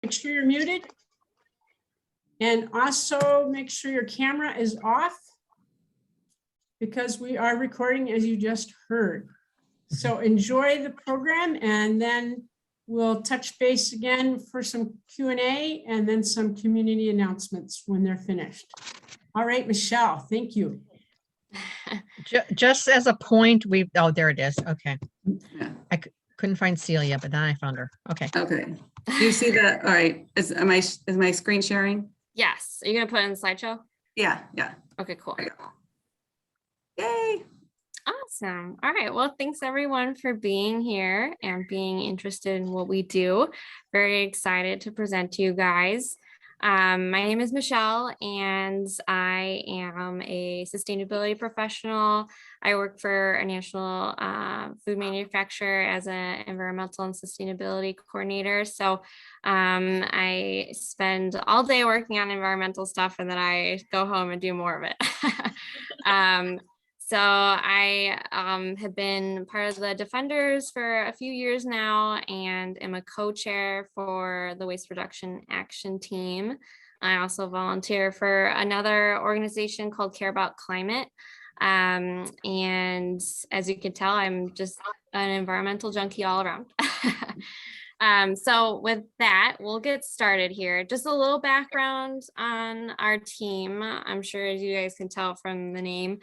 make sure you're muted. And also make sure your camera is off because we are recording, as you just heard. So enjoy the program, and then we'll touch base again for some Q&A and then some community announcements when they're finished. All right, Michelle, thank you. Just as a point, oh, there it is. Okay. Yeah. Couldn't find Celia, but then I found her. Okay. Okay. Do you see that? All right. Is my screen sharing? Yes. Are you going to put it in the slideshow? Yeah. Yeah. Okay, cool. Yay. Awesome. All right. Well, thanks everyone for being here and being interested in what we do. Very excited to present to you guys. My name is Michelle, and I am a sustainability professional. I work for a national food manufacturer as an environmental and sustainability coordinator. So I spend all day working on environmental stuff, and then I go home and do more of it. So I have been part of the Defenders for a few years now and am a co-chair for the Waste Reduction Action Team. I also volunteer for another organization called Care About Climate. And as you can tell, I'm just an environmental junkie all around. So with that, we'll get started here. Just a little background on our team. I'm sure, as you guys can tell from the name,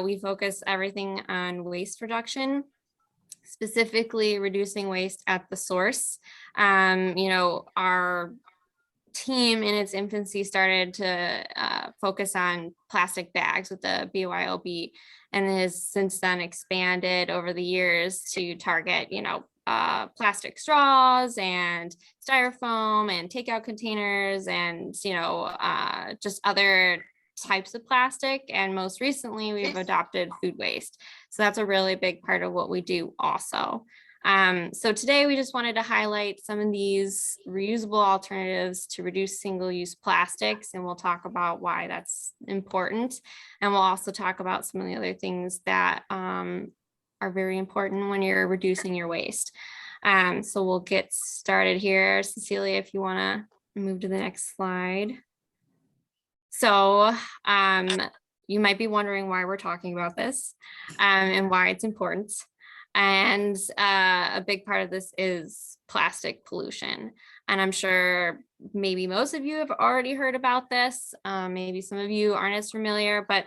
we focus everything on waste reduction, specifically reducing waste at the source. Our team in its infancy started to focus on plastic bags with the BYOB, and has since then expanded over the years to target, plastic straws and styrofoam and takeout containers and, just other types of plastic. And most recently, we've adopted food waste. So that's a really big part of what we do also. So today we just wanted to highlight some of these reusable alternatives to reduce single-use plastics, and we'll talk about why that's important. And we'll also talk about some of the other things that are very important when you're reducing your waste. So we'll get started here. Cecilia, if you want to move to the next slide. So you might be wondering why we're talking about this and why it's important. And a big part of this is plastic pollution. And I'm sure maybe most of you have already heard about this. Maybe some of you aren't as familiar, but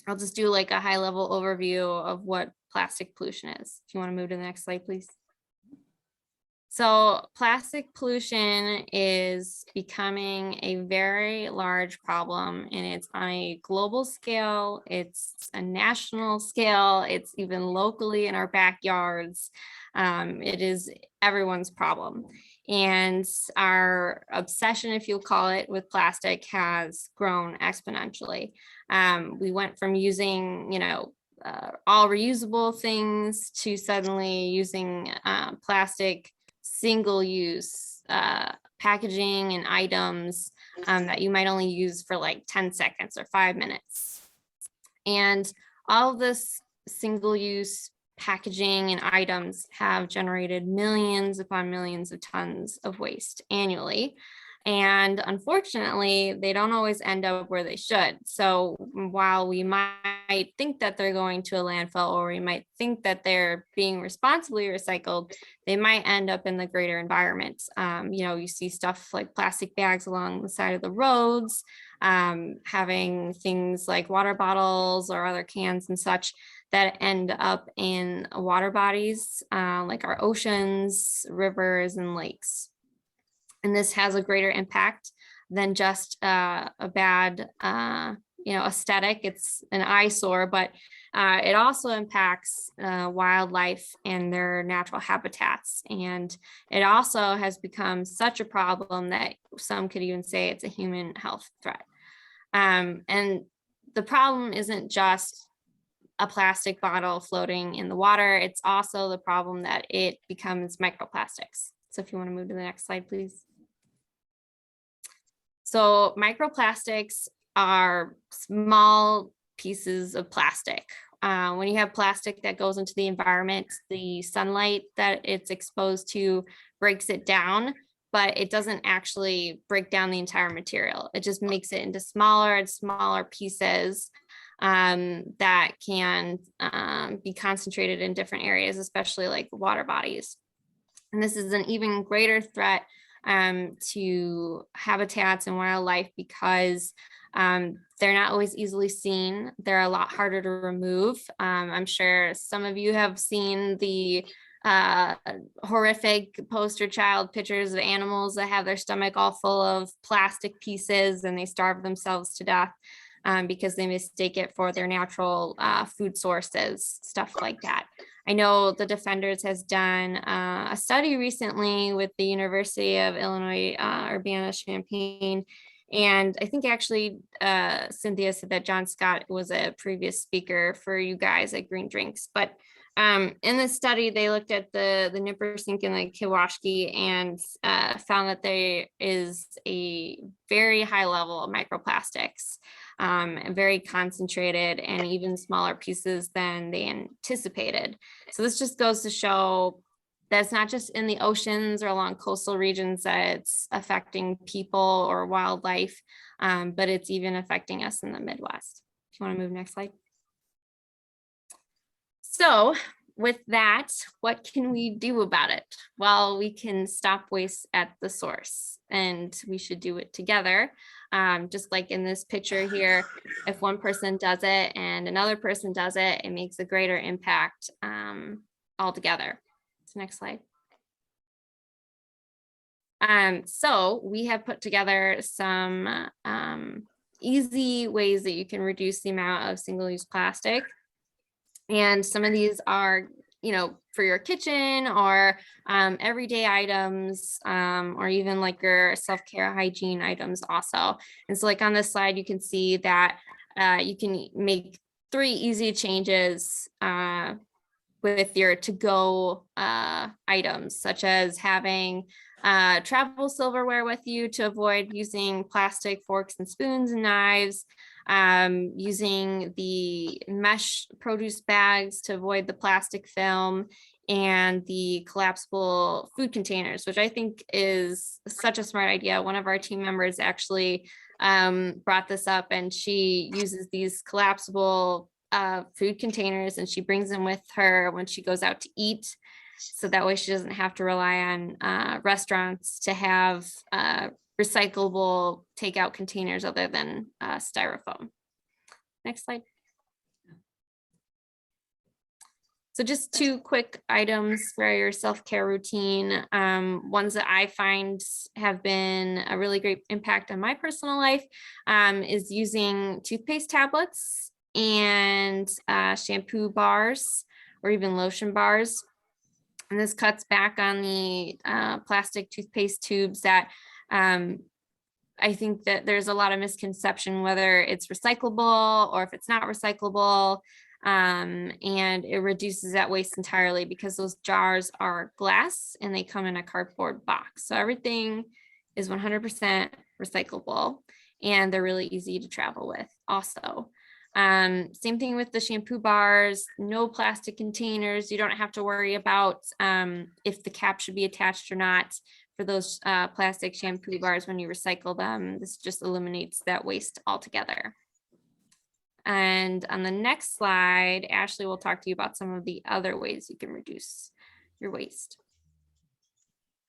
I'll just do like a high level overview of what plastic pollution is. If you want to move to the next slide, please. So plastic pollution is becoming a very large problem, and it's on a global scale, it's a national scale, it's even locally in our backyards. It is everyone's problem. And our obsession, if you'll call it, with plastic has grown exponentially. We went from using, all reusable things to suddenly using plastic single-use packaging and items that you might only use for like 10 seconds or 5 minutes. And all of this single-use packaging and items have generated millions upon millions of tons of waste annually. And unfortunately, they don't always end up where they should. So while we might think that they're going to a landfill, or we might think that they're being responsibly recycled, they might end up in the greater environment. You see stuff like plastic bags along the side of the roads, having things like water bottles or other cans and such that end up in water bodies, like our oceans, rivers, and lakes. And this has a greater impact than just a bad, aesthetic. It's an eyesore, but it also impacts wildlife and their natural habitats. And it also has become such a problem that some could even say it's a human health threat. And the problem isn't just a plastic bottle floating in the water. It's also the problem that it becomes microplastics. So if you want to move to the next slide, please. So microplastics are small pieces of plastic. When you have plastic that goes into the environment, the sunlight that it's exposed to breaks it down but it doesn't actually break down the entire material. It just makes it into smaller and smaller pieces that can be concentrated in different areas, especially like water bodies. And this is an even greater threat to habitats and wildlife because they're not always easily seen. They're a lot harder to remove. I'm sure some of you have seen the horrific poster child pictures of animals that have their stomach all full of plastic pieces and they starve themselves to death because they mistake it for their natural food sources, stuff like that. I know the Defenders has done a study recently with the University of Illinois Urbana-Champaign. And I think actually Cynthia said that John Scott was a previous speaker for you guys at Green Drinks. But in this study, they looked at the Nippersink and the Kewashki and found that there is a very high level of microplastics, very concentrated and even smaller pieces than they anticipated. So this just goes to show that's not just in the oceans or along coastal regions that it's affecting people or wildlife, but it's even affecting us in the Midwest. If you want to move next slide. So with that, what can we do about it? Well, we can stop waste at the source and we should do it together. Just like in this picture here, if one person does it and another person does it, it makes a greater impact altogether. So next slide. So we have put together some easy ways that you can reduce the amount of single-use plastic. And some of these are, you know, for your kitchen or everyday items, or even like your self-care hygiene items also. And so like on this slide, you can see that you can make 3 easy changes with your to-go items, such as having travel silverware with you to avoid using plastic forks and spoons and knives, using the mesh produce bags to avoid the plastic film, and the collapsible food containers, which I think is such a smart idea. One of our team members actually brought this up, and she uses these collapsible food containers and she brings them with her when she goes out to eat. So that way she doesn't have to rely on restaurants to have recyclable takeout containers other than styrofoam. Next slide. So just 2 quick items for your self-care routine. Ones that I find have been a really great impact on my personal life is using toothpaste tablets and shampoo bars or even lotion bars. And this cuts back on the plastic toothpaste tubes that I think that there's a lot of misconception whether it's recyclable or if it's not recyclable. And it reduces that waste entirely because those jars are glass and they come in a cardboard box. So everything is 100% recyclable and they're really easy to travel with also. Same thing with the shampoo bars, no plastic containers. You don't have to worry about if the cap should be attached or not for those plastic shampoo bars when you recycle them. This just eliminates that waste altogether. And on the next slide, Ashley will talk to you about some of the other ways you can reduce your waste.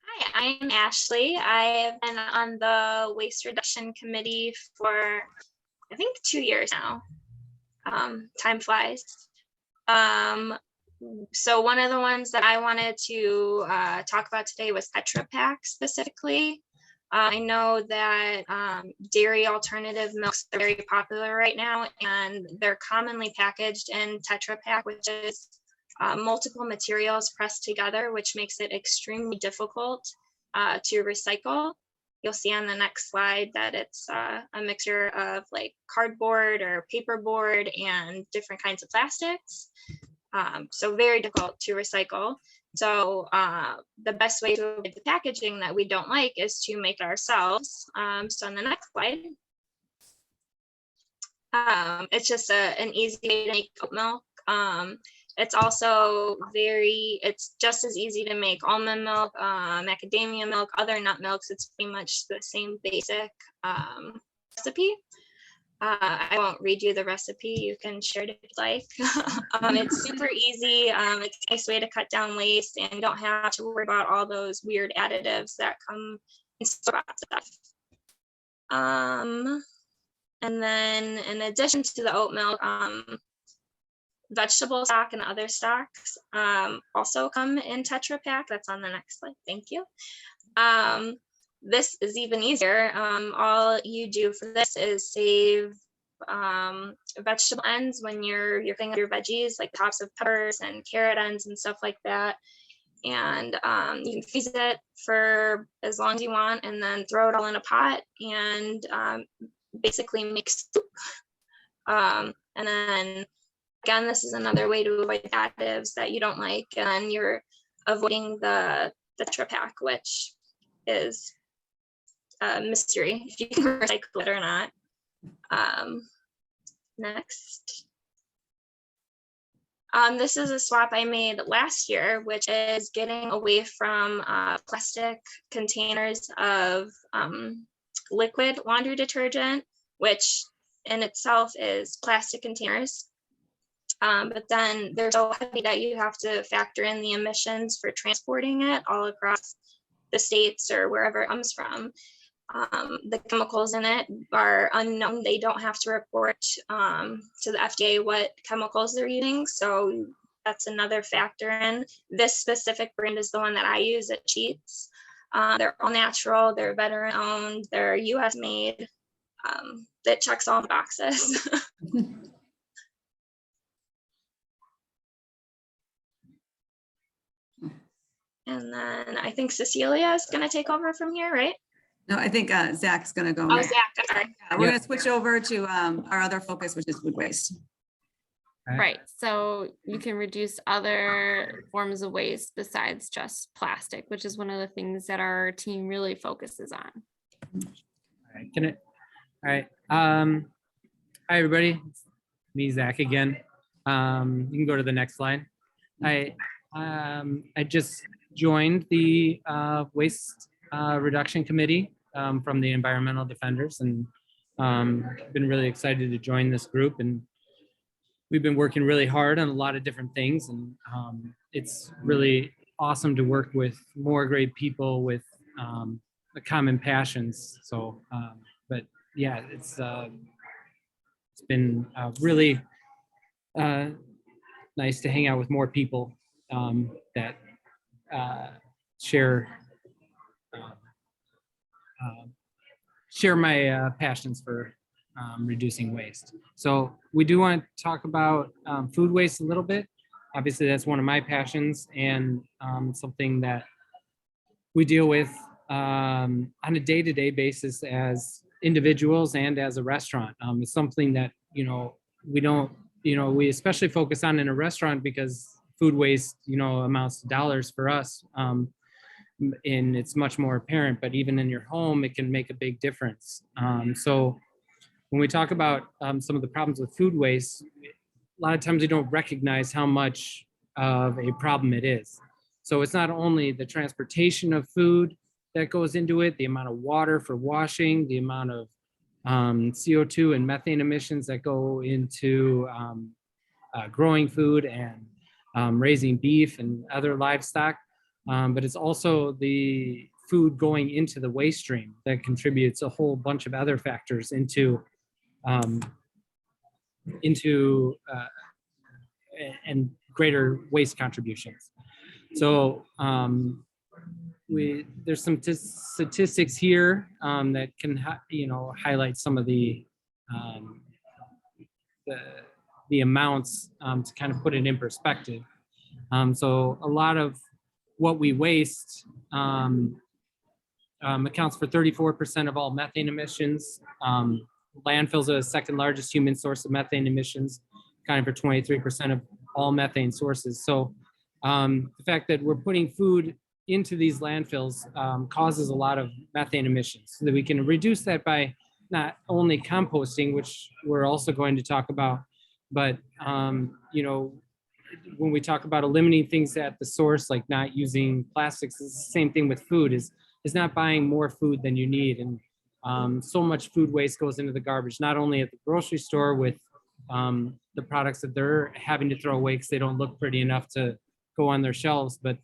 Hi, I'm Ashley. I have been on the waste reduction committee for, I think, 2 years now. Time flies. So one of the ones that I wanted to talk about today was Tetra Pak specifically. I know that dairy alternative milks are very popular right now, and they're commonly packaged in Tetra Pak, which is multiple materials pressed together, which makes it extremely difficult to recycle. You'll see on the next slide that it's a mixture of like cardboard or paperboard and different kinds of plastics. So very difficult to recycle. So the best way to avoid the packaging that we don't like is to make it ourselves. So on the next slide, it's just an easy way to make oat milk. It's also it's just as easy to make almond milk, macadamia milk, other nut milks. It's pretty much the same basic recipe. I won't read you the recipe. You can share it if you'd like. It's super easy. It's a nice way to cut down waste, and you don't have to worry about all those weird additives that come in store-bought stuff. And then in addition to the oat milk, vegetable stock and other stocks also come in Tetra Pak. That's on the next slide. Thank you. This is even easier. All you do for this is save vegetable ends when you're cooking up your veggies, like tops of peppers and carrot ends and stuff like that. And you can freeze it for as long as you want, and then throw it all in a pot and basically make soup. And then again, this is another way to avoid additives that you don't like, and you're avoiding the Tetra Pak, which is a mystery if you can recycle it or not. Next. This is a swap I made last year, which is getting away from plastic containers of liquid laundry detergent, which in itself is plastic containers. But then they're so heavy that you have to factor in the emissions for transporting it all across the states or wherever it comes from. The chemicals in it are unknown. They don't have to report to the FDA what chemicals they're using. So that's another factor in. This specific brand is the one that I use at Cheats. They're all natural, they're veteran owned, they're US made. That checks all the boxes. And then I think Cecilia is going to take over from here, right? No, I think Zach's going to go. Oh, next. Zach, I'm sorry. We're going to switch over to our other focus, which is food waste. Right, so you can reduce other forms of waste besides just plastic, which is one of the things that our team really focuses on. All right, all right. Hi, everybody. It's me, Zach, again. You can go to the next slide. I just joined the Waste Reduction Committee from the Environmental Defenders, and been really excited to join this group. And we've been working really hard on a lot of different things, and it's really awesome to work with more great people with common passions. So, but yeah, it's been really nice to hang out with more people that share my passions for reducing waste. So we do want to talk about food waste a little bit. Obviously, that's one of my passions, and something that we deal with on a day-to-day basis as individuals and as a restaurant. It's something that, we especially focus on in a restaurant because food waste, amounts to dollars for us. And it's much more apparent, but even in your home, it can make a big difference. So when we talk about some of the problems with food waste, a lot of times we don't recognize how much of a problem it is. So it's not only the transportation of food that goes into it, the amount of water for washing, the amount of CO2 and methane emissions that go into growing food and raising beef and other livestock, but it's also the food going into the waste stream that contributes a whole bunch of other factors into and greater waste contributions. So there's some statistics here that can highlight some of the amounts to kind of put it in perspective. So a lot of what we waste accounts for 34% of all methane emissions. Landfills are the second largest human source of methane emissions, accounting for 23% of all methane sources. So the fact that we're putting food into these landfills causes a lot of methane emissions, so that we can reduce that by not only composting, which we're also going to talk about, but when we talk about eliminating things at the source, like not using plastics, it's the same thing with food, is not buying more food than you need. And so much food waste goes into the garbage, not only at the grocery store with the products that they're having to throw away because they don't look pretty enough to go on their shelves, but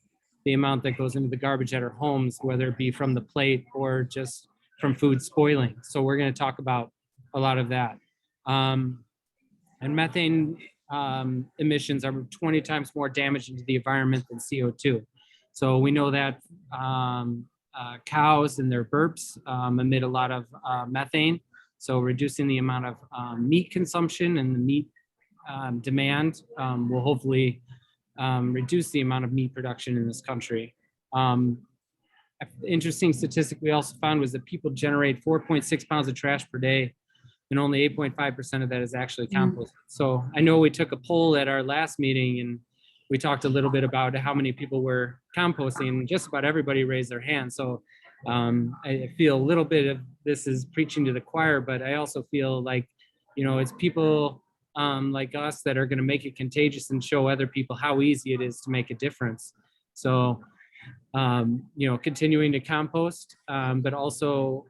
the amount that goes into the garbage at our homes, whether it be from the plate or just from food spoiling. So we're going to talk about a lot of that. And methane emissions are 20 times more damaging to the environment than CO2. So we know that cows and their burps emit a lot of methane. So reducing the amount of meat consumption and the meat demand will hopefully reduce the amount of meat production in this country. Interesting statistic we also found was that people generate 4.6 pounds of trash per day, and only 8.5% of that is actually composted. So I know we took a poll at our last meeting and we talked a little bit about how many people were composting, and just about everybody raised their hand. So I feel a little bit of this is preaching to the choir, but I also feel like, it's people like us that are going to make it contagious and show other people how easy it is to make a difference. So, continuing to compost, but also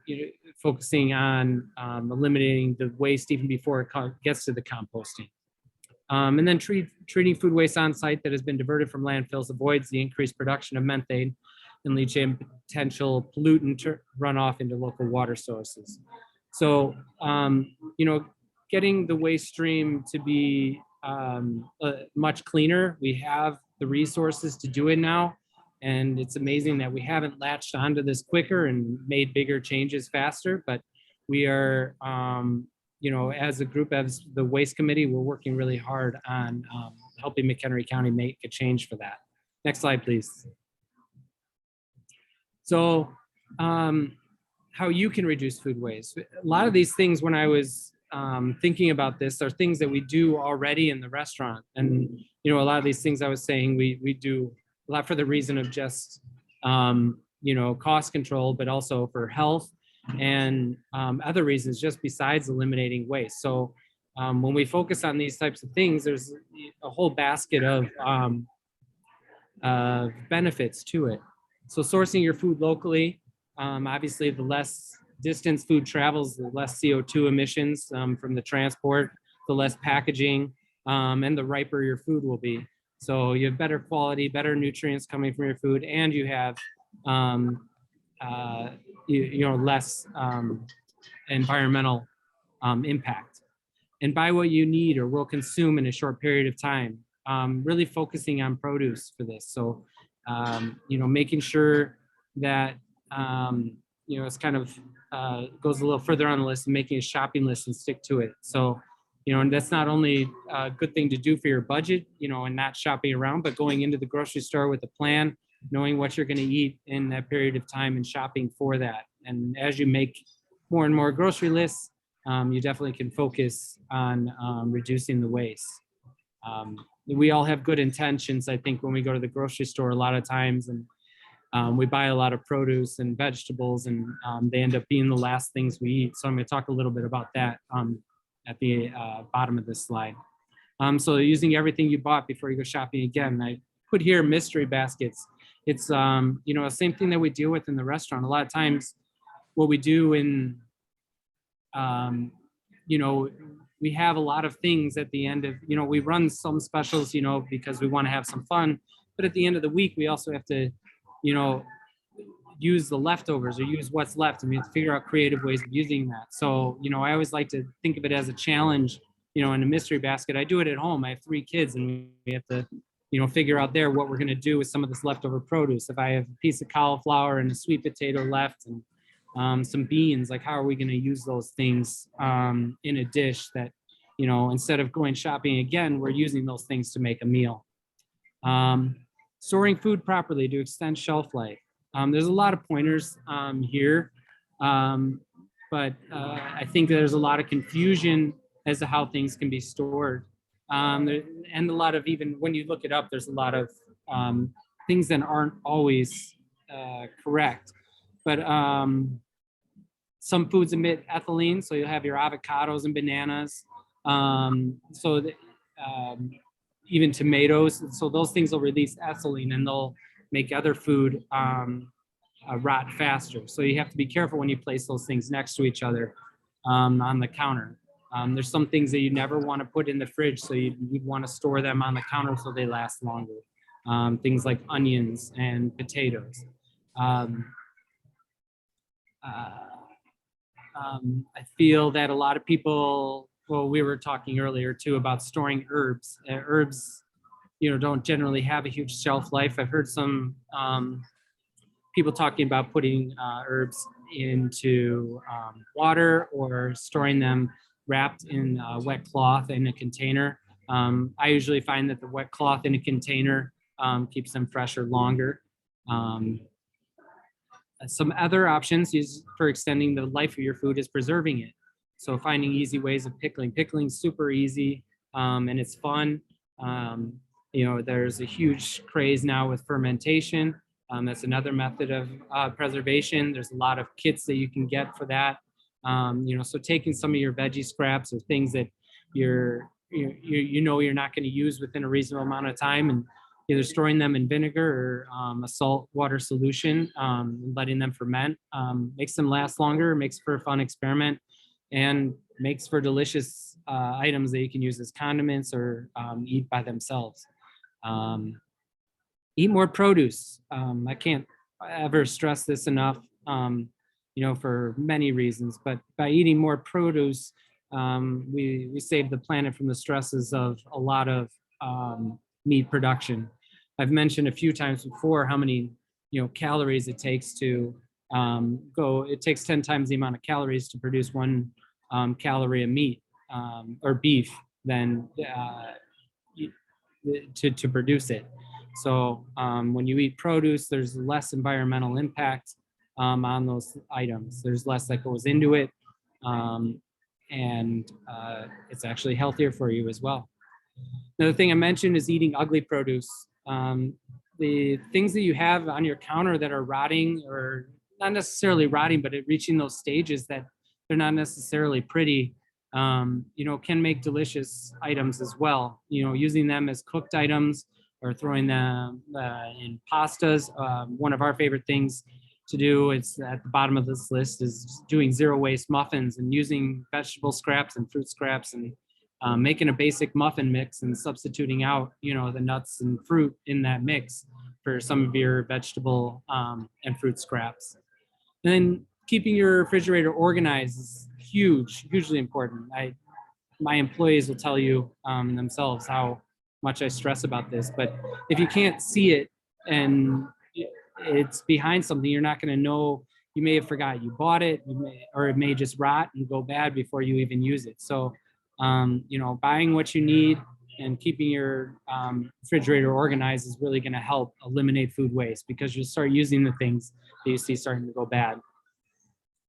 focusing on eliminating the waste even before it gets to the composting. And then treating food waste on site that has been diverted from landfills avoids the increased production of methane and leachate potential pollutant runoff into local water sources. So, getting the waste stream to be much cleaner. We have the resources to do it now. And it's amazing that we haven't latched onto this quicker and made bigger changes faster, but we are, as a group, as the waste committee, we're working really hard on helping McHenry County make a change for that. Next slide, please. So how you can reduce food waste. A lot of these things, when I was thinking about this, are things that we do already in the restaurant. And, a lot of these things I was saying, we do a lot for the reason of just, cost control, but also for health and other reasons, just besides eliminating waste. So when we focus on these types of things, there's a whole basket of benefits to it. So sourcing your food locally, obviously the less distance food travels, the less CO2 emissions from the transport, the less packaging, and the riper your food will be. So you have better quality, better nutrients coming from your food, and you have less environmental impact. And buy what you need or will consume in a short period of time. Really focusing on produce for this. So making sure that it's kind of goes a little further on the list and making a shopping list and stick to it. So and that's not only a good thing to do for your budget, and not shopping around, but going into the grocery store with a plan, knowing what you're going to eat in that period of time and shopping for that. And as you make more and more grocery lists, you definitely can focus on reducing the waste. We all have good intentions, I think, when we go to the grocery store a lot of times, and we buy a lot of produce and vegetables, and they end up being the last things we eat. So I'm going to talk a little bit about that at the bottom of this slide. So using everything you bought before you go shopping again. I put here mystery baskets. It's the same thing that we deal with in the restaurant. A lot of times what we do in, we have a lot of things at the end of, we run some specials, because we want to have some fun. But at the end of the week, we also have to, use the leftovers or use what's left, and we have to figure out creative ways of using that. So, I always like to think of it as a challenge, in a mystery basket. I do it at home. I have 3 kids, and we have to, figure out there what we're going to do with some of this leftover produce. If I have a piece of cauliflower and a sweet potato left and some beans, like how are we going to use those things in a dish that, instead of going shopping again, we're using those things to make a meal. Storing food properly to extend shelf life. There's a lot of pointers here, but I think there's a lot of confusion as to how things can be stored. And a lot of, even when you look it up, there's a lot of things that aren't always correct. But some foods emit ethylene, so you'll have your avocados and bananas. even tomatoes. So those things will release ethylene and they'll make other food rot faster. So you have to be careful when you place those things next to each other on the counter. There's some things that you never want to put in the fridge, so you'd want to store them on the counter so they last longer. Things like onions and potatoes. I feel that a lot of people, well, we were talking earlier too about storing herbs. Herbs, don't generally have a huge shelf life. I've heard some people talking about putting herbs into water or storing them wrapped in wet cloth in a container. I usually find that the wet cloth in a container keeps them fresher longer. Some other options is for extending the life of your food is preserving it. So finding easy ways of pickling. Pickling's super easy and it's fun. There's a huge craze now with fermentation. That's another method of preservation. There's a lot of kits that you can get for that. So taking some of your veggie scraps or things that you're not going to use within a reasonable amount of time, and either storing them in vinegar or a salt water solution, letting them ferment, makes them last longer, makes for a fun experiment, and makes for delicious items that you can use as condiments or eat by themselves. Eat more produce. I can't ever stress this enough, for many reasons, but by eating more produce, we save the planet from the stresses of a lot of meat production. I've mentioned a few times before how many calories it takes to it takes 10 times the amount of calories to produce 1 calorie of meat or beef than to produce it. So when you eat produce, there's less environmental impact on those items. There's less that goes into it, and it's actually healthier for you as well. Another thing I mentioned is eating ugly produce. The things that you have on your counter that are rotting, or not necessarily rotting, but reaching those stages that they're not necessarily pretty, can make delicious items as well. Using them as cooked items or throwing them in pastas. One of our favorite things to do, it's at the bottom of this list, is doing zero waste muffins and using vegetable scraps and fruit scraps and making a basic muffin mix and substituting out, the nuts and fruit in that mix for some of your vegetable and fruit scraps. And then keeping your refrigerator organized is hugely important. My employees will tell you themselves how much I stress about this, but if you can't see it and it's behind something, you're not going to know. You may have forgot you bought it, or it may just rot and go bad before you even use it. So, buying what you need and keeping your refrigerator organized is really going to help eliminate food waste, because you'll start using the things that you see starting to go bad.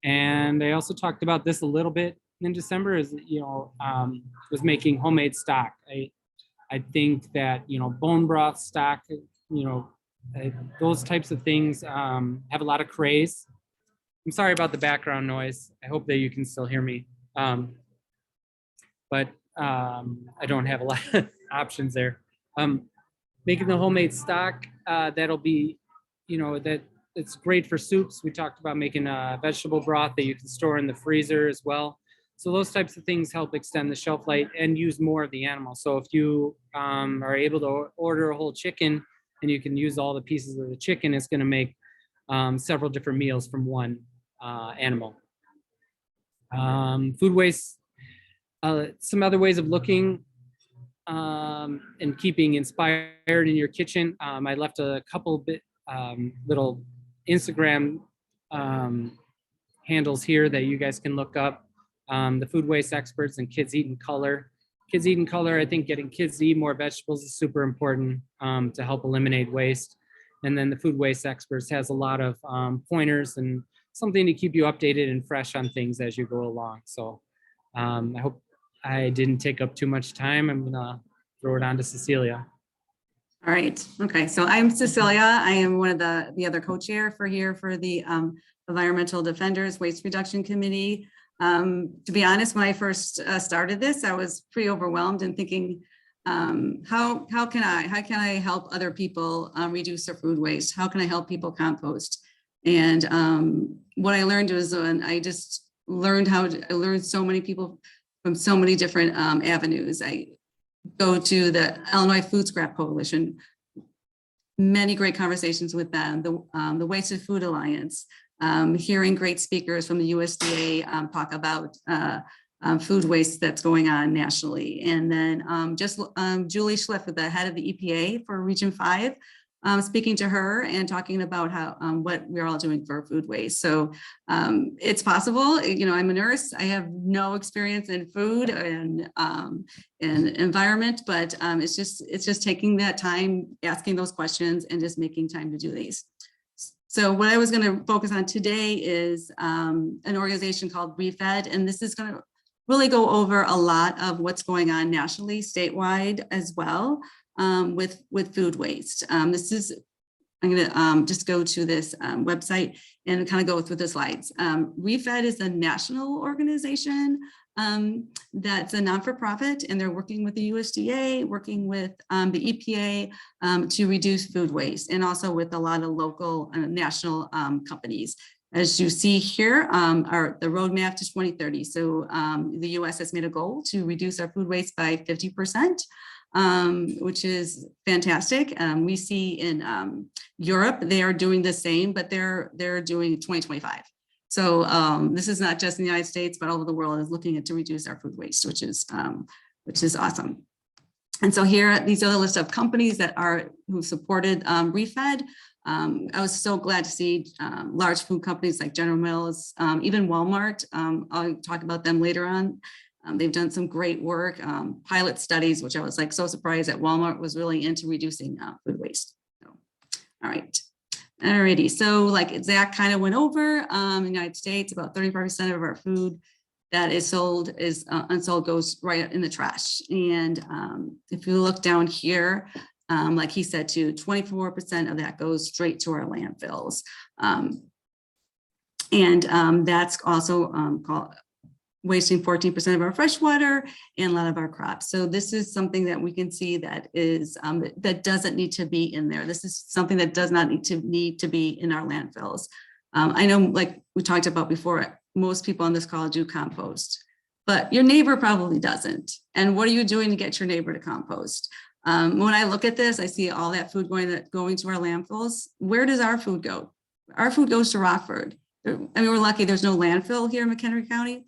And I also talked about this a little bit in December, is was making homemade stock. I think that bone broth stock, those types of things have a lot of craze. I'm sorry about the background noise. I hope that you can still hear me. But I don't have a lot of options there. Making the homemade stock, that'll be, that it's great for soups. We talked about making a vegetable broth that you can store in the freezer as well. So those types of things help extend the shelf life and use more of the animal. So if you are able to order a whole chicken and you can use all the pieces of the chicken, it's going to make several different meals from one animal. Food waste. Some other ways of looking and keeping inspired in your kitchen. I left a couple little Instagram handles here that you guys can look up. The food waste experts and Kids Eat in Color. Kids Eat in Color, I think getting kids to eat more vegetables is super important to help eliminate waste. And then the food waste experts has a lot of pointers and something to keep you updated and fresh on things as you go along. So I hope I didn't take up too much time. I'm gonna throw it on to Cecilia. All right. Okay. So I'm Cecilia. I am one of the other co-chair for the Environmental Defenders Waste Reduction Committee. To be honest, when I first started this, I was pretty overwhelmed and thinking how can I help other people reduce their food waste? How can I help people compost? And what I learned was when I just learned I learned so many people from so many different avenues. I go to the Illinois Food Scrap Coalition, many great conversations with them, the Wasted Food Alliance, hearing great speakers from the USDA talk about food waste that's going on nationally. And then Julie Schliff, the head of the EPA for Region 5, speaking to her and talking about how what we're all doing for food waste. So it's possible. You know, I'm a nurse. I have no experience in food and environment, but it's just taking that time, asking those questions, and just making time to do these. So what I was going to focus on today is an organization called ReFed, and this is going to really go over a lot of what's going on nationally, statewide as well. With food waste. I'm going to just go to this website and kind of go through the slides. ReFed is a national organization that's a non-for-profit, and they're working with the USDA, working with the EPA to reduce food waste, and also with a lot of local national companies. As you see here, are the roadmap to 2030. So the US has made a goal to reduce our food waste by 50%. Which is fantastic. We see in Europe, they are doing the same, but they're doing 2025. So this is not just in the United States, but all over the world is looking at to reduce our food waste, which is awesome. And so here, these are the list of companies that who supported ReFed. I was so glad to see large food companies like General Mills, even Walmart. I'll talk about them later on. They've done some great work, pilot studies, which I was like so surprised that Walmart was really into reducing food waste. So, all right. Alrighty. So like Zach kind of went over, in the United States, about 35% of our food that is sold is unsold goes right in the trash. And if you look down here, like he said, 24% of that goes straight to our landfills. That's also called wasting 14% of our fresh water and a lot of our crops. So this is something that we can see that is that doesn't need to be in there. This is something that does not need to be in our landfills. I know, like we talked about before, most people on this call do compost, but your neighbor probably doesn't. And what are you doing to get your neighbor to compost? When I look at this, I see all that food going to our landfills. Where does our food go? Our food goes to Rockford. I mean, we're lucky there's no landfill here in McHenry County.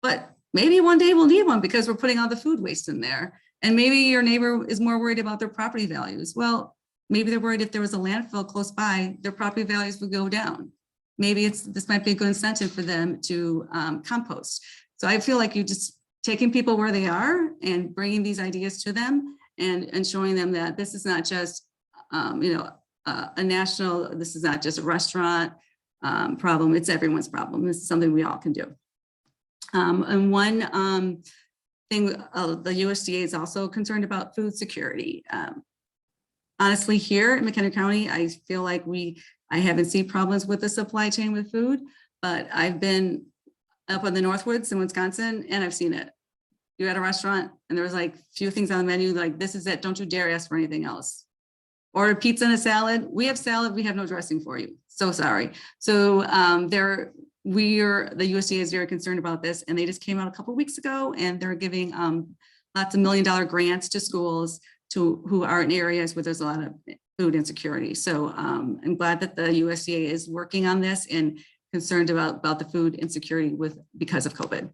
But maybe one day we'll need one because we're putting all the food waste in there. And maybe your neighbor is more worried about their property values. Well, maybe they're worried if there was a landfill close by, their property values would go down. Maybe this might be a good incentive for them to compost. So I feel like you just taking people where they are and bringing these ideas to them and showing them that this is not just, a national, this is not just a restaurant problem, it's everyone's problem. This is something we all can do. And one thing, the USDA is also concerned about food security. Honestly, here in McHenry County, I feel like I haven't seen problems with the supply chain with food, but I've been up in the Northwoods in Wisconsin and I've seen it. You're at a restaurant and there was like a few things on the menu, like this is it, don't you dare ask for anything else. Order pizza and a salad. We have salad, we have no dressing for you. So sorry. So the USDA is very concerned about this, and they just came out a couple of weeks ago and they're giving lots of $1 million grants to schools who are in areas where there's a lot of food insecurity. So I'm glad that the USDA is working on this and concerned about the food insecurity because of COVID.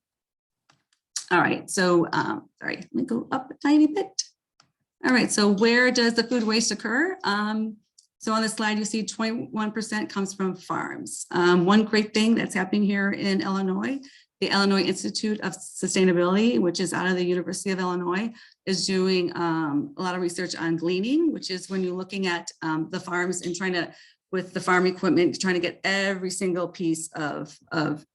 All right, so sorry, let me go up a tiny bit. All right, so where does the food waste occur? So on this slide, you see 21% comes from farms. One great thing that's happening here in Illinois, the Illinois Institute of Sustainability, which is out of the University of Illinois, is doing a lot of research on gleaning, which is when you're looking at the farms and trying to, with the farm equipment, trying to get every single piece of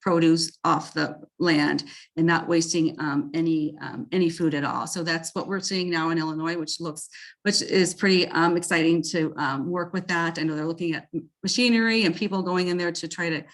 produce off the land and not wasting any food at all. So that's what we're seeing now in Illinois, which is pretty exciting to work with that. I know they're looking at machinery and people going in there to try to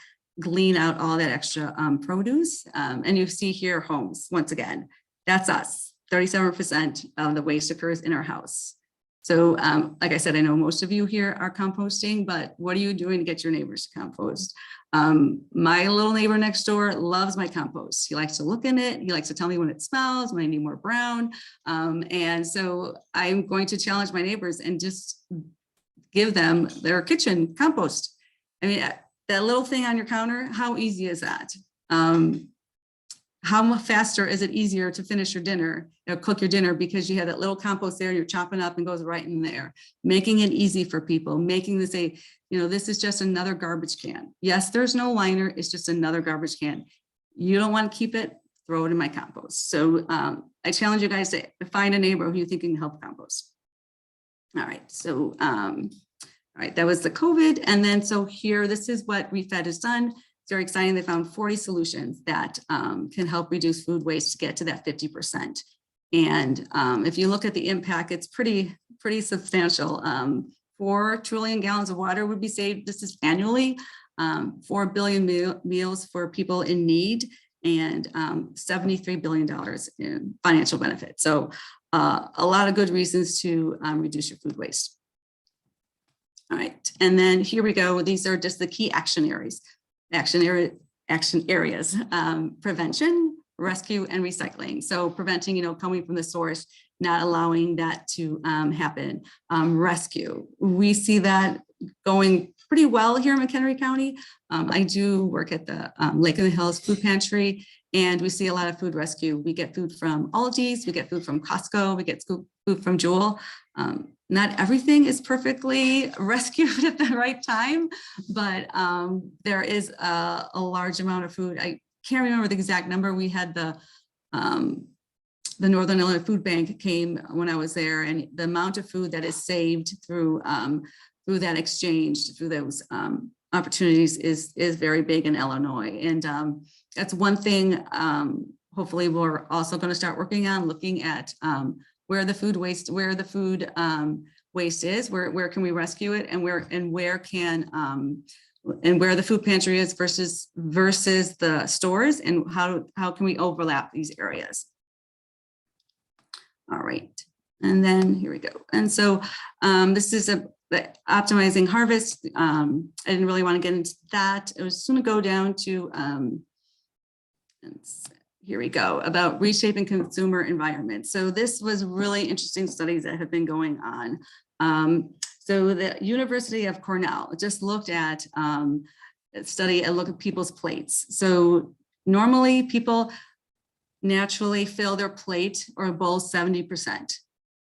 glean out all that extra produce. And you see here homes, once again, that's us. 37% of the waste occurs in our house. So like I said, I know most of you here are composting, but what are you doing to get your neighbors to compost? My little neighbor next door loves my compost. He likes to look in it. He likes to tell me when it smells, when I need more brown. And so I'm going to challenge my neighbors and just give them their kitchen compost. I mean, that little thing on your counter, how easy is that? How much faster is it easier to finish your dinner, cook your dinner, because you have that little compost there, you're chopping up and goes right in there, making it easy for people, making this a, this is just another garbage can. Yes, there's no liner, it's just another garbage can. You don't want to keep it, throw it in my compost. So I challenge you guys to find a neighbor who you think can help compost. All right, so all right, that was the COVID. And then so here, this is what ReFed has done. It's very exciting. They found 40 solutions that can help reduce food waste to get to that 50%. And if you look at the impact, it's pretty substantial. 4 trillion gallons of water would be saved. This is annually, 4 billion meals for people in need, and $73 billion in financial benefit. So a lot of good reasons to reduce your food waste. All right, and then here we go. These are just the key action areas. Prevention, rescue, and recycling. So preventing, coming from the source, not allowing that to happen. Rescue, we see that going pretty well here in McHenry County. I do work at the Lake in the Hills food pantry, and we see a lot of food rescue. We get food from Aldi's, we get food from Costco, we get food from Jewel. Not everything is perfectly rescued at the right time, but there is a large amount of food. I can't remember the exact number. We had the Northern Illinois Food Bank came when I was there, and the amount of food that is saved through that exchange, through those opportunities is very big in Illinois. And that's one thing hopefully we're also going to start working on, looking at where the food waste is, where can we rescue it, and where the food pantry is versus the stores, and how can we overlap these areas. All right, and then here we go. And so this is the optimizing harvest. I didn't really want to get into that. I was just going to go down to here we go, about reshaping consumer environment. So this was really interesting studies that have been going on. So the University of Cornell just looked at a study and look at people's plates. So normally people naturally fill their plate or bowl 70%.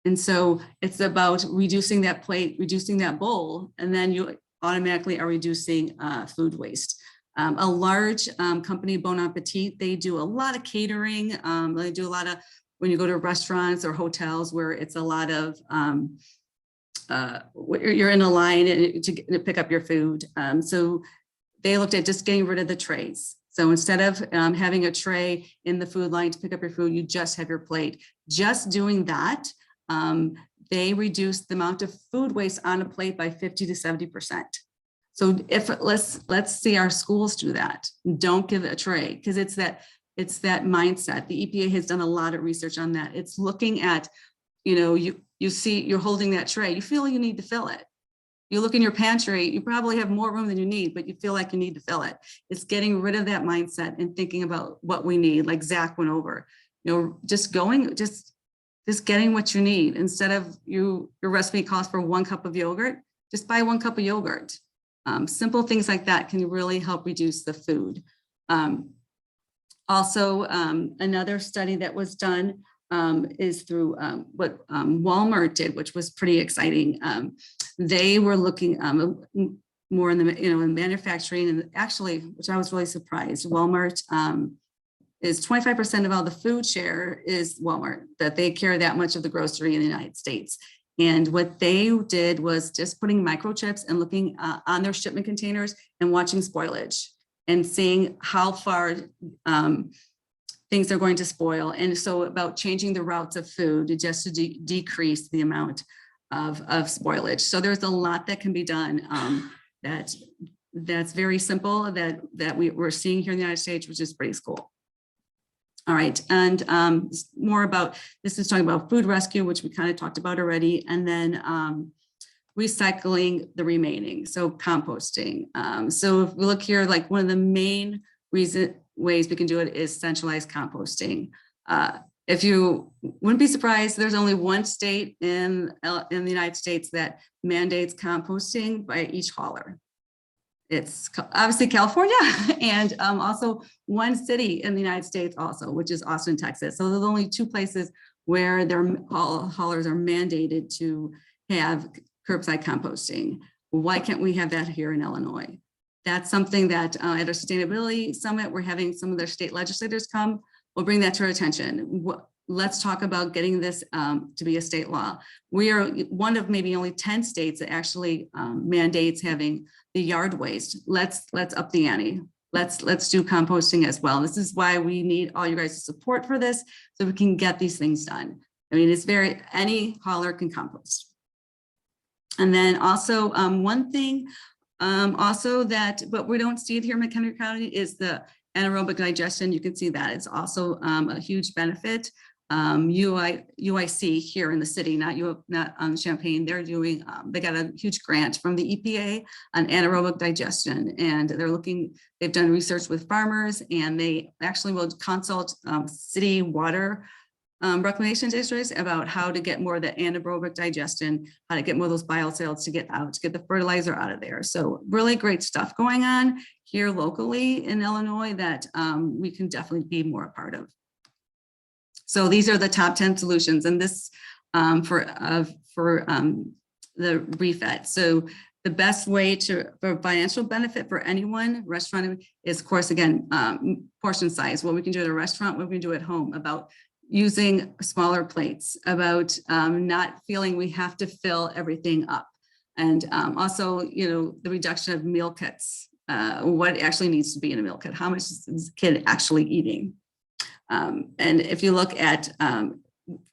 And so it's about reducing that plate, reducing that bowl, and then you automatically are reducing food waste. A large company, Bon Appetit, they do a lot of catering. They do a lot of, when you go to restaurants or hotels where it's a lot of, you're in a line to pick up your food. So they looked at just getting rid of the trays. So instead of having a tray in the food line to pick up your food, you just have your plate. Just doing that, they reduced the amount of food waste on a plate by 50 to 70%. So if let's see our schools do that. Don't give it a tray, because it's that mindset. The EPA has done a lot of research on that. It's looking at, you see you're holding that tray, you feel you need to fill it. You look in your pantry, you probably have more room than you need, but you feel like you need to fill it. It's getting rid of that mindset and thinking about what we need, like Zach went over. Just getting what you need. Instead of your recipe calls for 1 cup of yogurt, just buy 1 cup of yogurt. Simple things like that can really help reduce the food. Also, another study that was done is through what Walmart did, which was pretty exciting. They were looking more in the in manufacturing, and actually, which I was really surprised. Walmart is 25% of all the food share is Walmart, that they carry that much of the grocery in the United States. And what they did was just putting microchips and looking on their shipment containers and watching spoilage and seeing how far things are going to spoil. And so about changing the routes of food just to decrease the amount of spoilage. So there's a lot that can be done that's very simple that we're seeing here in the United States, which is pretty cool. All right, and more about, this is talking about food rescue, which we kind of talked about already, and then recycling the remaining, so composting. So if we look here, like one of the main ways we can do it is centralized composting. If you wouldn't be surprised, there's only one state in the United States that mandates composting by each hauler. It's obviously California, and also one city in the United States also, which is Austin, Texas. So there's only two places where their haulers are mandated to have curbside composting. Why can't we have that here in Illinois? That's something that at our sustainability summit, we're having some of their state legislators come. We'll bring that to our attention. Let's talk about getting this to be a state law. We are one of maybe only 10 states that actually mandates having the yard waste. Let's up the ante. Let's do composting as well. This is why we need all you guys' support for this, so we can get these things done. I mean, it's any hauler can compost. And then also one thing also that, but we don't see it here in McHenry County, is the anaerobic digestion. You can see that it's also a huge benefit. UIC here in the city, not on Champaign, they're doing, they got a huge grant from the EPA on anaerobic digestion, and they've done research with farmers, and they actually will consult city water reclamation districts about how to get more of the anaerobic digestion, how to get more of those biosales to get the fertilizer out of there. So really great stuff going on here locally in Illinois that we can definitely be more a part of. So these are the top 10 solutions, and this for the refit. So the best way for financial benefit for anyone, restaurant, is of course, again, portion size, what we can do at a restaurant, what we can do at home, about using smaller plates, about not feeling we have to fill everything up. And also, the reduction of meal kits, what actually needs to be in a meal kit, how much is the kid actually eating? And if you look at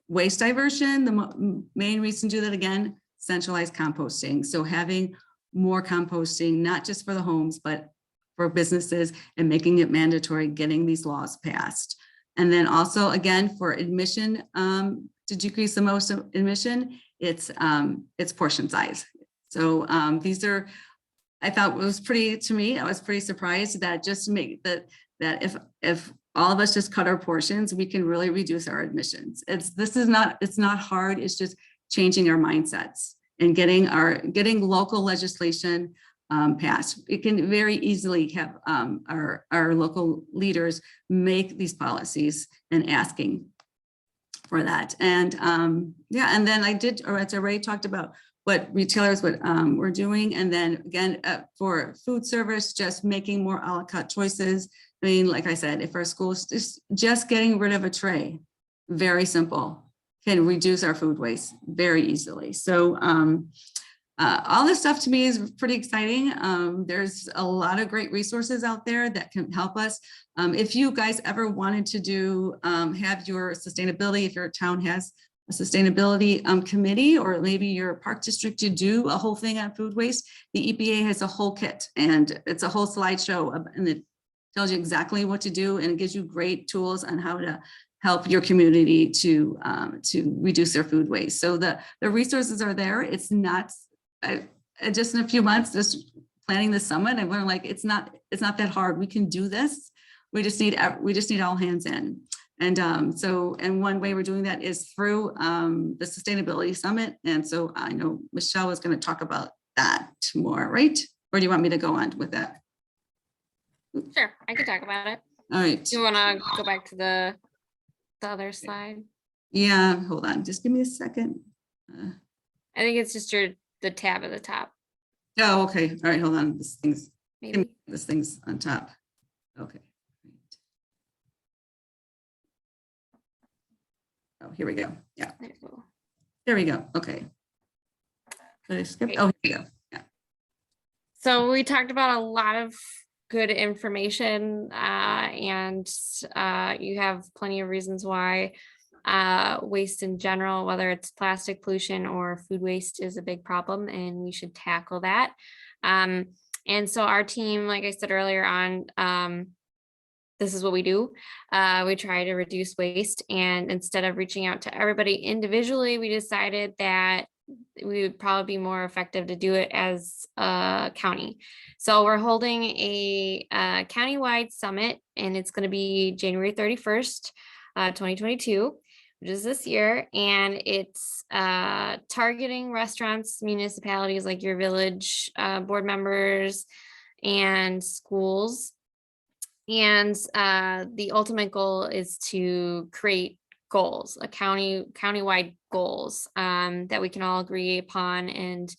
waste diversion, the main reason to do that, again, centralized composting. So having more composting, not just for the homes, but for businesses, and making it mandatory, getting these laws passed. And then also, again, for admission, to decrease the most emission, it's portion size. So these are, I thought it was pretty, to me, I was pretty surprised that just to make that if all of us just cut our portions, we can really reduce our emissions. It's not hard. It's just changing our mindsets and getting local legislation passed. It can very easily have our local leaders make these policies and asking for that. And yeah, and then I already talked about what retailers were doing. And then again, for food service, just making more a la carte choices. I mean, like I said, if our schools just getting rid of a tray, very simple, can reduce our food waste very easily. So all this stuff to me is pretty exciting. There's a lot of great resources out there that can help us. If you guys ever wanted to do, have your sustainability, if your town has a sustainability committee, or maybe your park district to do a whole thing on food waste, the EPA has a whole kit, and it's a whole slideshow, and it tells you exactly what to do, and it gives you great tools on how to help your community to reduce their food waste. So the resources are there. It's not, just in a few months, just planning the summit, I've learned like it's not that hard. We can do this. We just need all hands in. And and one way we're doing that is through the Sustainability Summit. And so I know Michelle is going to talk about that more, right? Or do you want me to go on with that? Sure, I can talk about it. All right. Do you want to go back to the other slide? Yeah, hold on. Just give me a second. I think it's just the tab at the top, Oh, okay. All right, hold on. maybe. This thing's on top. Okay. Oh, here we go. Yeah, There we go. there we go. Okay. Did I skip? Great. Oh, here we go. Yeah. So we talked about a lot of good information, and you have plenty of reasons why waste in general, whether it's plastic pollution or food waste, is a big problem, and we should tackle that. And so our team, like I said earlier on, this is what we do. We try to reduce waste, and instead of reaching out to everybody individually, we decided that we would probably be more effective to do it as a county. So we're holding a countywide summit, and it's going to be January 31st, 2022, which is this year. And it's targeting restaurants, municipalities like your village board members and schools. And the ultimate goal is to create goals, a countywide goals that we can all agree upon, and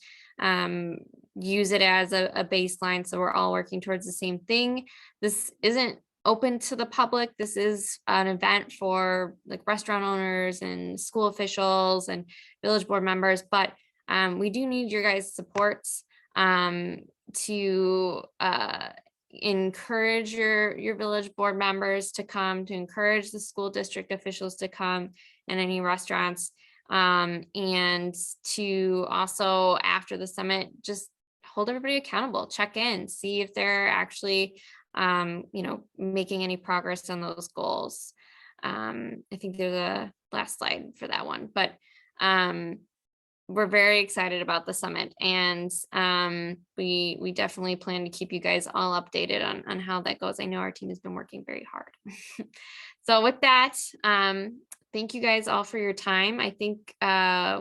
use it as a baseline, so we're all working towards the same thing. This isn't open to the public. This is an event for like restaurant owners and school officials and village board members, but we do need your guys' supports to encourage your village board members to come, to encourage the school district officials to come, and any restaurants, and to also, after the summit, just hold everybody accountable, check in, see if they're actually making any progress on those goals. I think there's a last slide for that one, but we're very excited about the summit, and we definitely plan to keep you guys all updated on how that goes. I know our team has been working very hard. So with that, thank you guys all for your time. I think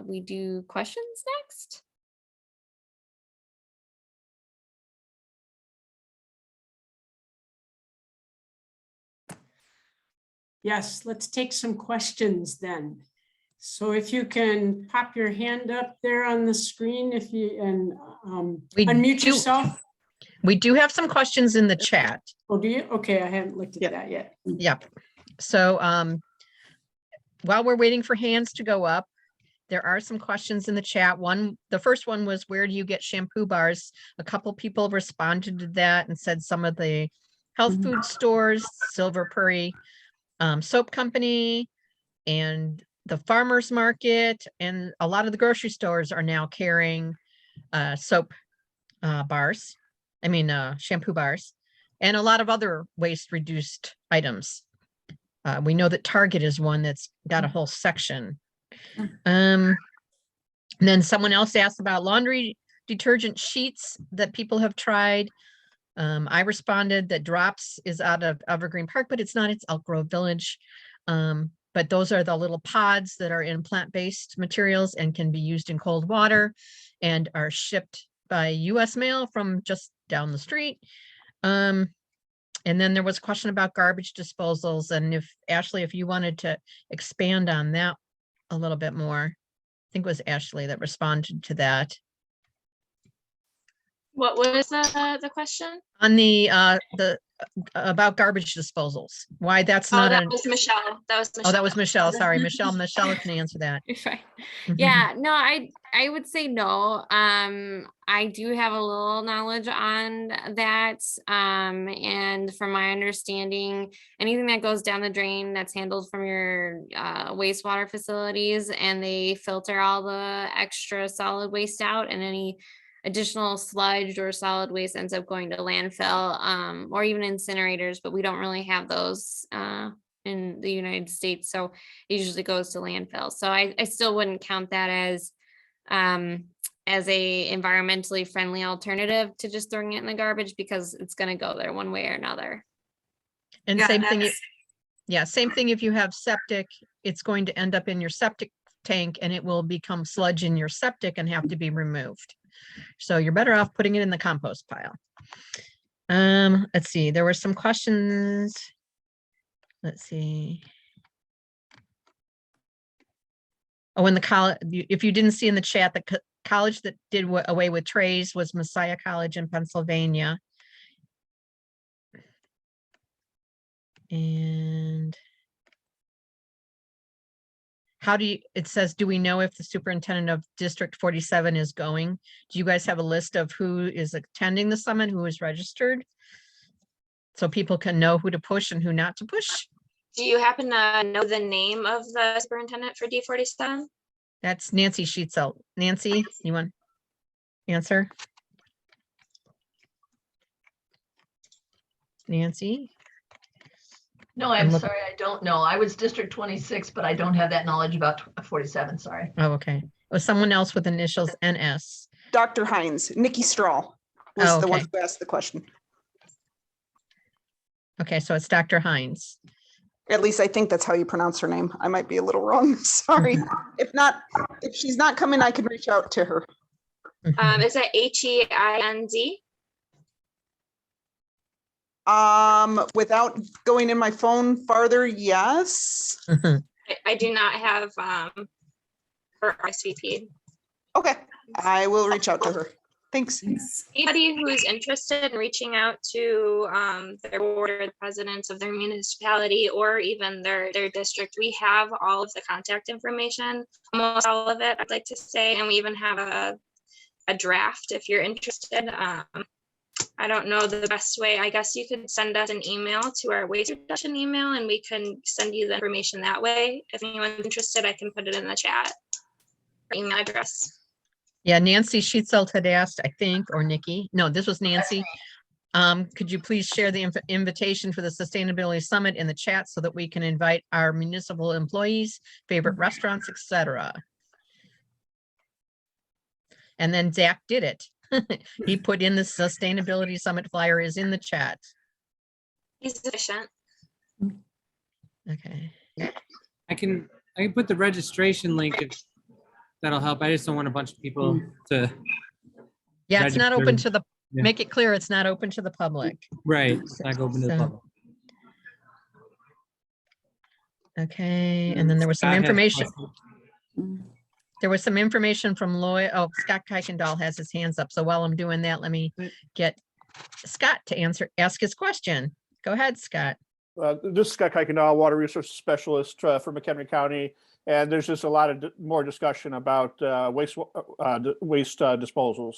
we do questions next. Yes, let's take some questions then. So if you can pop your hand up there on the screen, if you, and We unmute do- yourself. We do have some questions in the chat. Oh, do you? Okay, I haven't looked at that yet. Yep. So while we're waiting for hands to go up, there are some questions in the chat. The first one was, where do you get shampoo bars? A couple people responded to that and said some of the health food stores, Silver Prairie Soap Company, and the farmers market, and a lot of the grocery stores are now carrying soap bars. I mean, shampoo bars, and a lot of other waste reduced items. We know that Target is one that's got a whole section. And then someone else asked about laundry detergent sheets that people have tried. I responded that Drops is out of Evergreen Park, but it's not, it's Elk Grove Village. But those are the little pods that are in plant-based materials and can be used in cold water and are shipped by US mail from just down the street. And then there was a question about garbage disposals, and if Ashley, if you wanted to expand on that a little bit more. I think it was Ashley that responded to that. What was the question? On the about garbage disposals, why that's Oh, not that an, was Michelle. That was Michelle. oh, that was Michelle, sorry, Michelle can answer that. You're fine. Mhm. Yeah, no, I would say no. I do have a little knowledge on that. And from my understanding, anything that goes down the drain that's handled from your wastewater facilities, and they filter all the extra solid waste out, and any additional sludge or solid waste ends up going to landfill, or even incinerators, but we don't really have those in the United States. So it usually goes to landfill. So I still wouldn't count that as a environmentally friendly alternative to just throwing it in the garbage, because it's going to go there one way or another. And Yeah, same thing, that's- same thing if you have septic, it's going to end up in your septic tank and it will become sludge in your septic and have to be removed. So you're better off putting it in the compost pile. Let's see, there were some questions. Let's see. Oh, in the college, if you didn't see in the chat, the college that did away with trays was Messiah College in Pennsylvania. And how do you, it says, do we know if the superintendent of District 47 is going? Do you guys have a list of who is attending the summit, who is registered? So people can know who to push and who not to push? Do you happen to know the name of the superintendent for D47? That's Nancy Sheetzel. Nancy, you want to answer? Nancy? No, I'm I'm look- sorry, I don't know. I was District 26, but I don't have that knowledge about 47, sorry. Oh, okay. It was someone else with initials NS. Dr. Hines, Nikki Strahl was Oh, the one okay. who asked the question. Okay, so it's Dr. Hines. At least I think that's how you pronounce her name. I might be a little wrong. Sorry. If not, if she's not coming, I can reach out to her. Mhm. Is it HEINZ? Without going in my phone farther, yes. Mhm. I do not have her RSVP. Okay, I will reach out to her. Thanks. Thanks. Anybody who is interested in reaching out to their board or the presidents of their municipality or even their district, we have all of the contact information, almost all of it, I'd like to say, and we even have a draft if you're interested. I don't know the best way. I guess you could send us an email to our waste reduction email and we can send you the information that way. If anyone's interested, I can put it in the chat. Email address. Yeah, Nancy Sheetzel had asked, I think, or Nikki. No, this was Nancy. Could you please share the invitation for the Sustainability Summit in the chat so that we can invite our municipal employees, favorite restaurants, etc. And then Zak did it. He put in the Sustainability Summit flyer is in the chat. He's efficient. Okay. I can put the registration link if that'll help. I just don't want a bunch of people to, Yeah, it's not open Register. to the, Yeah. make it clear, it's not open to the public. right, it's not open to the So- public. Okay, and then there was some Scott has a information. question. There was some information from Lloyd. Oh, Scott Kuykendall has his hands up. So while I'm doing that, let me get Scott to ask his question. Go ahead, Scott. This is Scott Kuykendall, Water Resources Specialist for McHenry County. And there's just a lot of more discussion about waste disposals.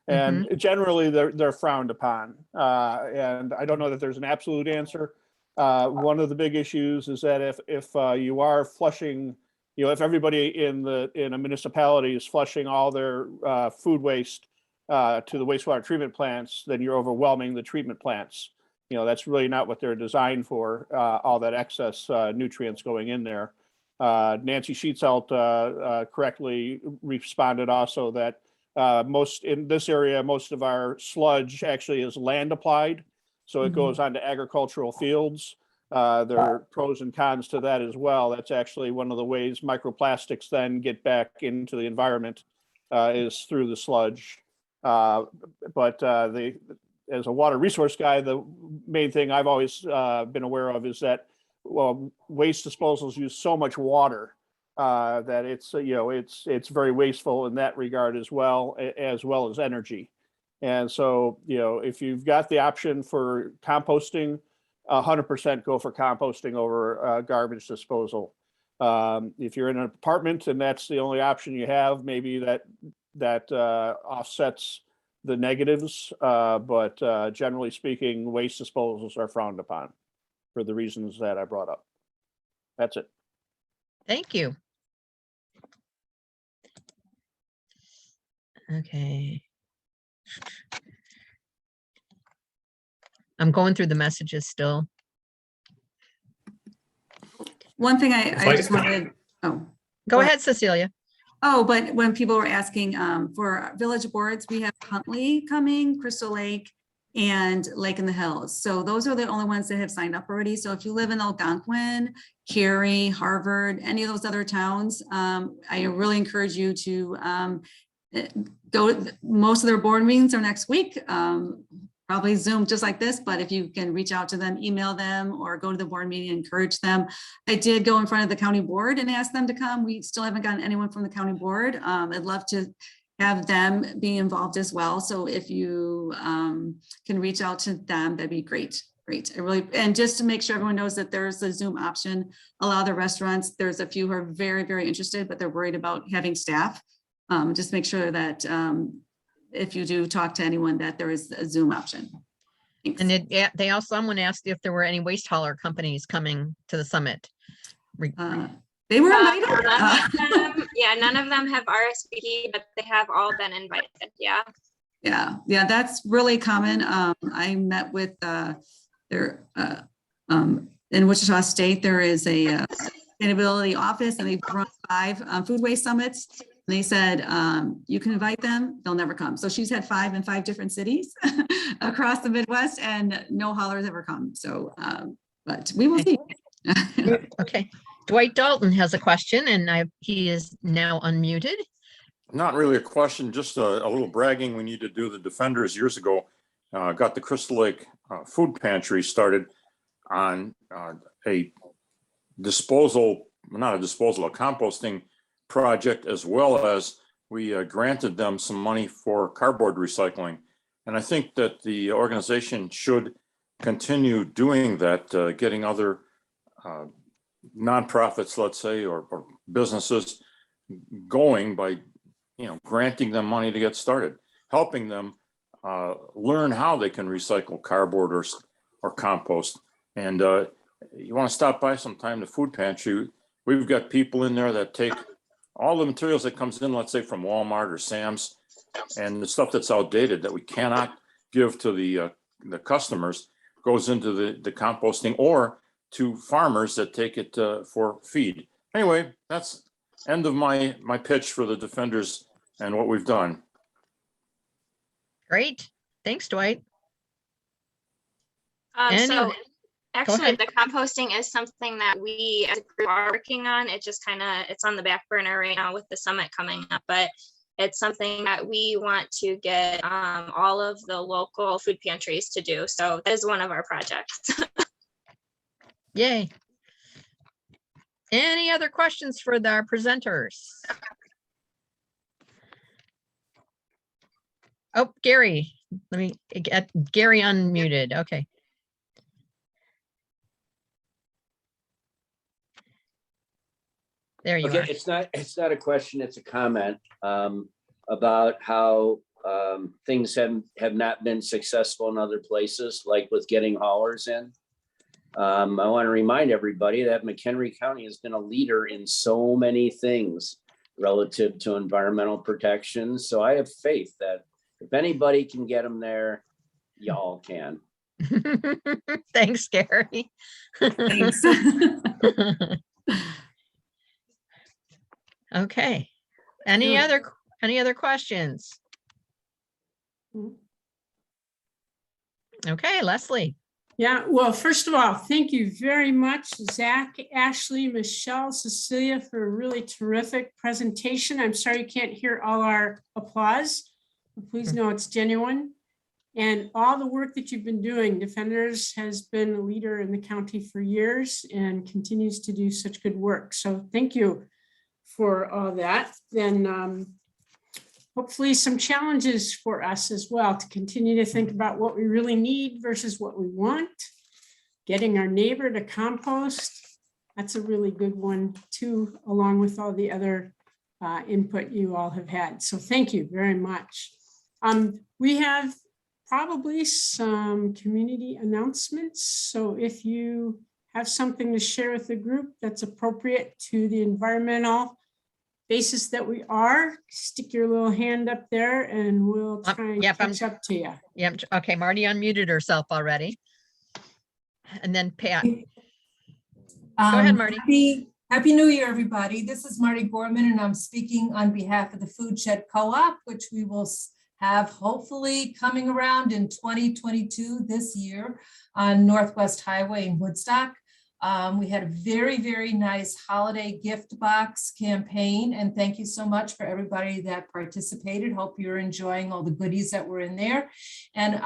And generally, they're frowned upon. And I don't know that there's an absolute answer. One of the big issues is that if you are flushing, if everybody in a municipality is flushing all their food waste to the wastewater treatment plants, then you're overwhelming the treatment plants. That's really not what they're designed for, all that excess nutrients going in there. Nancy Sheetzel correctly responded also that most in this area, most of our sludge actually is land applied. So it goes onto agricultural fields. There are pros and cons to that as well. That's actually one of the ways microplastics then get back into the environment is through the sludge. As a water resource guy, the main thing I've always been aware of is that waste disposals use so much water that it's very wasteful in that regard as well as energy. And so, if you've got the option for composting, 100% go for composting over garbage disposal. If you're in an apartment and that's the only option you have, maybe that offsets the negatives. But generally speaking, waste disposals are frowned upon for the reasons that I brought up. That's it. Thank you. Okay. I'm going through the messages still. One thing I just wanted, Go ahead, Cecilia. but when people were asking for village boards, we have Huntley coming, Crystal Lake, and Lake in the Hills. So those are the only ones that have signed up already. So if you live in Algonquin, Cary, Harvard, any of those other towns, I really encourage you to go. Most of their board meetings are next week. Probably Zoom just like this, but if you can reach out to them, email them, or go to the board meeting, encourage them. I did go in front of the county board and ask them to come. We still haven't gotten anyone from the county board. I'd love to have them be involved as well. So if you can reach out to them, that'd be great. Great. And just to make sure everyone knows that there's a Zoom option. A lot of the restaurants, there's a few who are very, very interested, but they're worried about having staff. Just make sure that if you do talk to anyone, that there is a Zoom option. Thanks. And someone asked if there were any waste hauler companies coming to the summit. They were invited. None of them have RSVP, but they have all been invited. Yeah. Yeah, that's really common. I met with their in Wichita State, there is a sustainability office, and they've run 5 food waste summits. And they said, you can invite them, they'll never come. So she's had 5 in 5 different cities across the Midwest, and no hollers ever come. So, but we will see. Okay. Dwight Dalton has a question, and he is now unmuted. Not really a question, just a little bragging. We need to do the Defenders years ago. Got the Crystal Lake food pantry started on a composting project, as well as we granted them some money for cardboard recycling. And I think that the organization should continue doing that, getting other nonprofits, let's say, or businesses going by, granting them money to get started, helping them learn how they can recycle cardboard or compost. And you want to stop by sometime, the food pantry. We've got people in there that take all the materials that comes in, let's say from Walmart or Sam's, and the stuff that's outdated that we cannot give to the customers goes into the composting, or to farmers that take it for feed. Anyway, that's end of my pitch for the Defenders and what we've done. Great. Thanks, Dwight. So actually, ahead. the composting is something that we as a group are working on. It just it's on the back burner right now with the summit coming up, but it's something that we want to get all of the local food pantries to do. So that is one of our projects. Yay. Any other questions for our presenters? Oh, Gary, let me get Gary unmuted. Okay. There you Okay, are. it's not a question, it's a comment about how things have not been successful in other places, like with getting haulers in. I want to remind everybody that McHenry County has been a leader in so many things relative to environmental protection. So I have faith that if anybody can get them there, y'all can. Thanks, Gary. Thanks. Okay. Any other questions? Okay, Leslie. Yeah, well, first of all, thank you very much, Zach, Ashley, Michelle, Cecilia, for a really terrific presentation. I'm sorry you can't hear all our applause. Please know it's genuine. And all the work that you've been doing. Defenders has been a leader in the county for years and continues to do such good work. So thank you for all that. Then hopefully some challenges for us as well to continue to think about what we really need versus what we want. Getting our neighbor to compost, that's a really good one too, along with all the other input you all have had. So thank you very much. We have probably some community announcements. So if you have something to share with the group that's appropriate to the environmental basis that we are, stick your little hand up there and we'll try and catch up to you. Yep. Okay, Marty unmuted herself already. And then Pat. Go ahead, Marty. Happy New Year, everybody. This is Marty Gorman, and I'm speaking on behalf of the Food Shed Co-op, which we will have hopefully coming around in 2022 this year on Northwest Highway in Woodstock. We had a very, very nice holiday gift box campaign, and thank you so much for everybody that participated. Hope you're enjoying all the goodies that were in there. And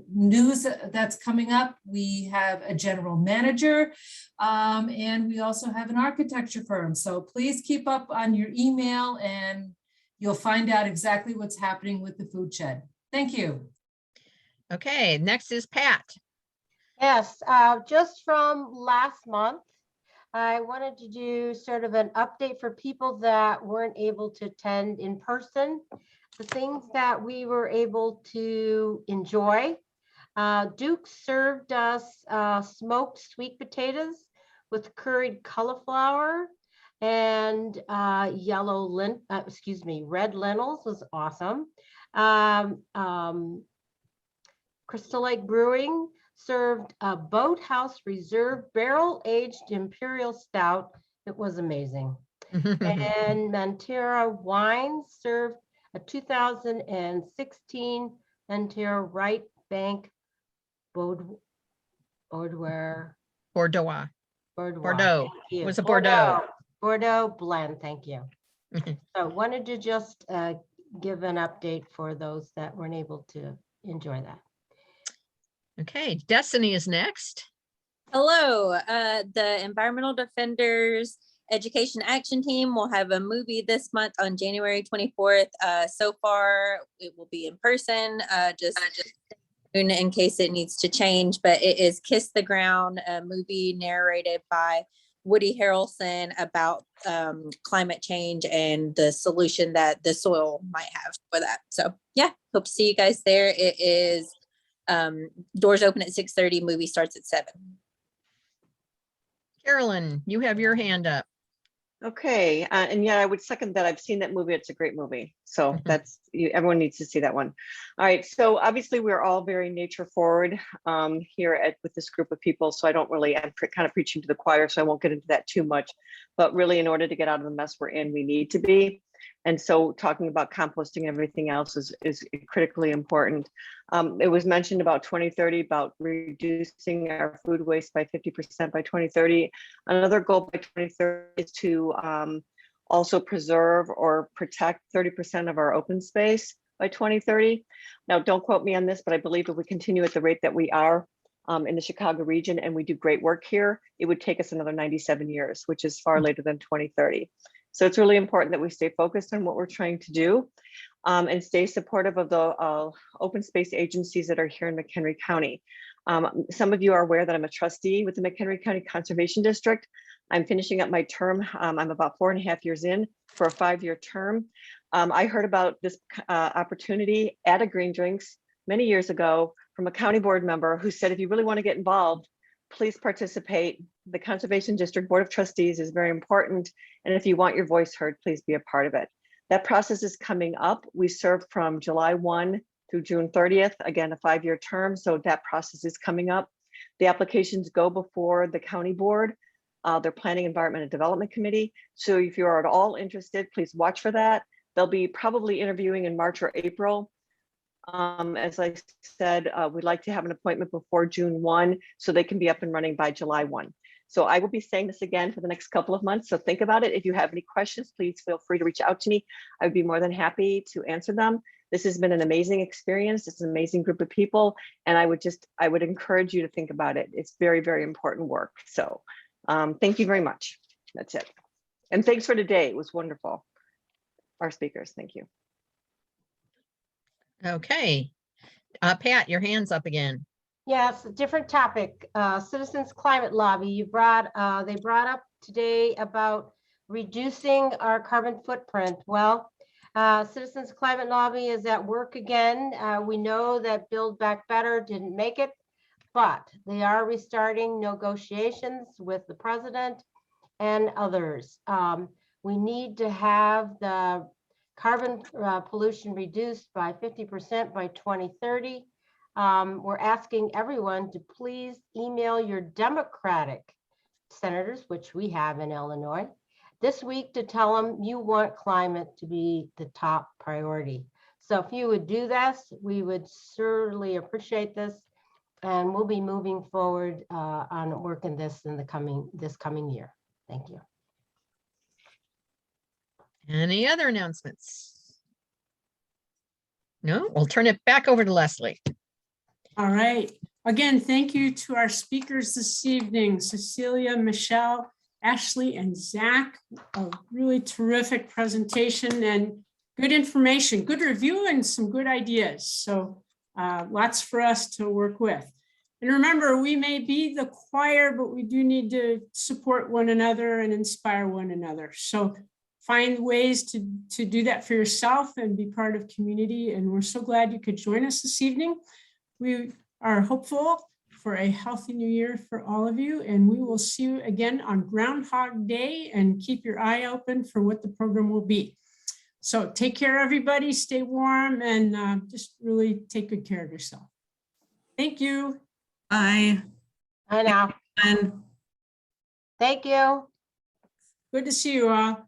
news that's coming up, we have a general manager, and we also have an architecture firm. So please keep up on your email and you'll find out exactly what's happening with the food shed. Thank you. Okay, next is Pat. Yes, just from last month, I wanted to do sort of an update for people that weren't able to attend in person. The things that we were able to enjoy. Duke served us smoked sweet potatoes with curried cauliflower and red lentils was awesome. Crystal Lake Brewing served a Boathouse Reserve barrel-aged imperial stout. It was amazing. And Mantera Wines served a 2016 Mantera Right Bank Bordeaux. Bordeaux. Bordeaux. Bordeaux. Thank you. Was a Bordeaux. Bordeaux blend, thank you. So wanted to just give an update for those that weren't able to enjoy that. Okay, Destiny is next. Hello, the Environmental Defenders Education Action Team will have a movie this month on January 24th. So far, it will be in person, just in case it needs to change, but it is Kiss the Ground, a movie narrated by Woody Harrelson about climate change and the solution that the soil might have for that. So yeah, hope to see you guys there. It is doors open at 6:30, movie starts at 7. Carolyn, you have your hand up. Okay, and yeah, I would second that. I've seen that movie. It's a great movie. So that's, everyone needs to see that one. All right, so obviously we're all very nature forward here with this group of people. So I don't really, I'm kind of preaching to the choir, so I won't get into that too much. But really, in order to get out of the mess we're in, we need to be. And so talking about composting and everything else is critically important. It was mentioned about 2030, about reducing our food waste by 50% by 2030. Another goal by 2030 is to also preserve or protect 30% of our open space by 2030. Now, don't quote me on this, but I believe if we continue at the rate that we are in the Chicago region and we do great work here, it would take us another 97 years, which is far later than 2030. So it's really important that we stay focused on what we're trying to do and stay supportive of the open space agencies that are here in McHenry County. Some of you are aware that I'm a trustee with the McHenry County Conservation District. I'm finishing up my term. I'm about 4.5 years in for a 5-year term. I heard about this opportunity at a Green Drinks many years ago from a county board member who said, if you really want to get involved, please participate. The Conservation District Board of Trustees is very important. And if you want your voice heard, please be a part of it. That process is coming up. We serve from July 1 through June 30th, again, a 5-year term. So that process is coming up. The applications go before the county board, their Planning, Environment, and Development Committee. So if you are at all interested, please watch for that. They'll be probably interviewing in March or April. As I said, we'd like to have an appointment before June 1 so they can be up and running by July 1. So I will be saying this again for the next couple of months. So think about it. If you have any questions, please feel free to reach out to me. I would be more than happy to answer them. This has been an amazing experience. It's an amazing group of people. And I would encourage you to think about it. It's very, very important work. So thank you very much. That's it. And thanks for today. It was wonderful. Our speakers, thank you. Okay. Pat, your hand's up again. Yes, a different topic. Citizens Climate Lobby. They brought up today about reducing our carbon footprint. Well, Citizens Climate Lobby is at work again. We know that Build Back Better didn't make it, but they are restarting negotiations with the president and others. We need to have the carbon pollution reduced by 50% by 2030. We're asking everyone to please email your Democratic senators, which we have in Illinois, this week to tell them you want climate to be the top priority. So if you would do this, we would certainly appreciate this, and we'll be moving forward on working this in this coming year. Thank you. Any other announcements? No, we'll turn it back over to Leslie. All right. Again, thank you to our speakers this evening, Cecilia, Michelle, Ashley, and Zach. A really terrific presentation and good information, good review, and some good ideas. So lots for us to work with. And remember, we may be the choir, but we do need to support one another and inspire one another. So find ways to do that for yourself and be part of community. And we're so glad you could join us this evening. We are hopeful for a healthy new year for all of you, and we will see you again on Groundhog Day, and keep your eye open for what the program will be. So take care, everybody, stay warm, and just really take good care of yourself. Thank you. Bye. I know. And Thank you. Good to see you all.